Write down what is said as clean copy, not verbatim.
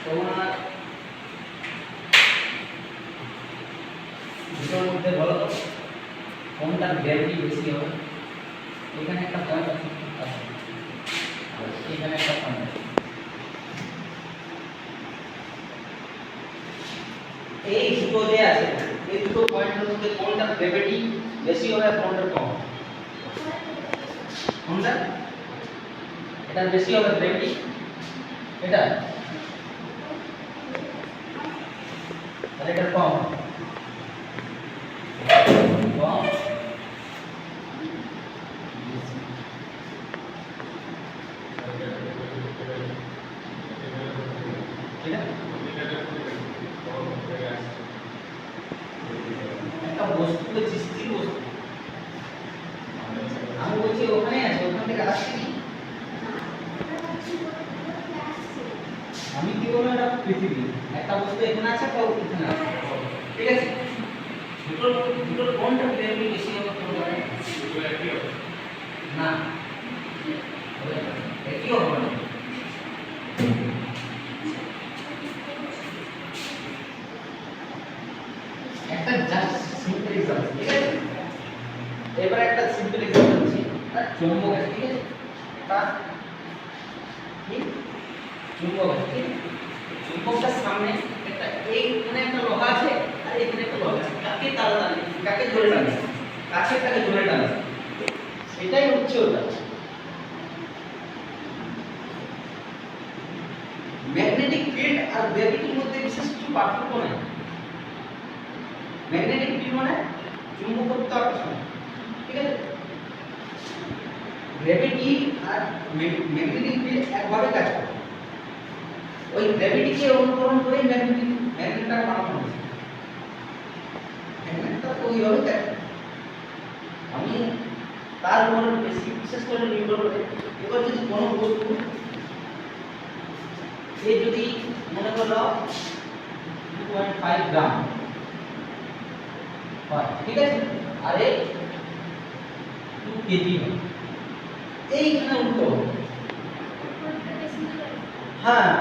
তোমার দুটোর মধ্যে বলো তো কোনটার গ্র্যাভিটি বেশি হবে? এখানে একটা পয়েন্ট আছে, আর এখানে একটা পয়েন্ট আছে। এই দুটো যে আছে, এই দুটো পয়েন্টের মধ্যে কোনটার গ্র্যাভিটি বেশি হবে আর কোনটার কম? কোনটা? এটা বেশি হবে গ্র্যাভিটি, এটা তাহলে এটা কম কম। একটা বস্তু হচ্ছে স্থির বস্তু, আমি বলছি ওখানে আছে, ওখান থেকে আসছে কি? আমি কি বলবো, এটা পৃথিবী, একটা বস্তু এখানে আছে, একটা এখানে আছে, ঠিক আছে? দুটোর কোনটা গ্র্যাভিটি বেশি হবে? দুটো একই হবে না, একই হবে না। একটা জাস্ট সিম্পল এক্সাম্পল, ঠিক আছে? এবারে একটা সিম্পল এক্সাম্পল দিচ্ছি, চুম্বক আছে, ঠিক আছে? তা কি চুম্বক আছে, ঠিক আছে? চুম্বকটার সামনে একটা এইখানে একটা লোহা আছে আর এখানে একটা লোহা আছে, কাকে তারা টানে, কাকে ধরে টানে? কাছেরটাকে ধরে টানে, সেটাই হচ্ছে ওটা। ম্যাগনেটিক ফিল্ড আর গ্র্যাভিটির মধ্যে বিশেষ কিছু পার্থক্য নেই। ম্যাগনেটিক ফিল্ড মানে চুম্বকত্ব আকর্ষণ, ঠিক আছে? গ্র্যাভিটি আর ম্যাগনেটিক ফিল্ড একভাবে কাজ করে। ওই গ্র্যাভিটিকে অনুকরণ করে ম্যাগনেটটা বানানো হয়েছে। ম্যাগনেটটা ওইভাবে কাজ করে। আমি তার উপর বেশি বিশেষ করে নির্ভর করে, এবার যদি কোনো বস্তু সে যদি মনে করো 2.5 গ্রাম হয়, ঠিক আছে? আর এই 2 কেজি হয়, এইখানে উল্টো, হ্যাঁ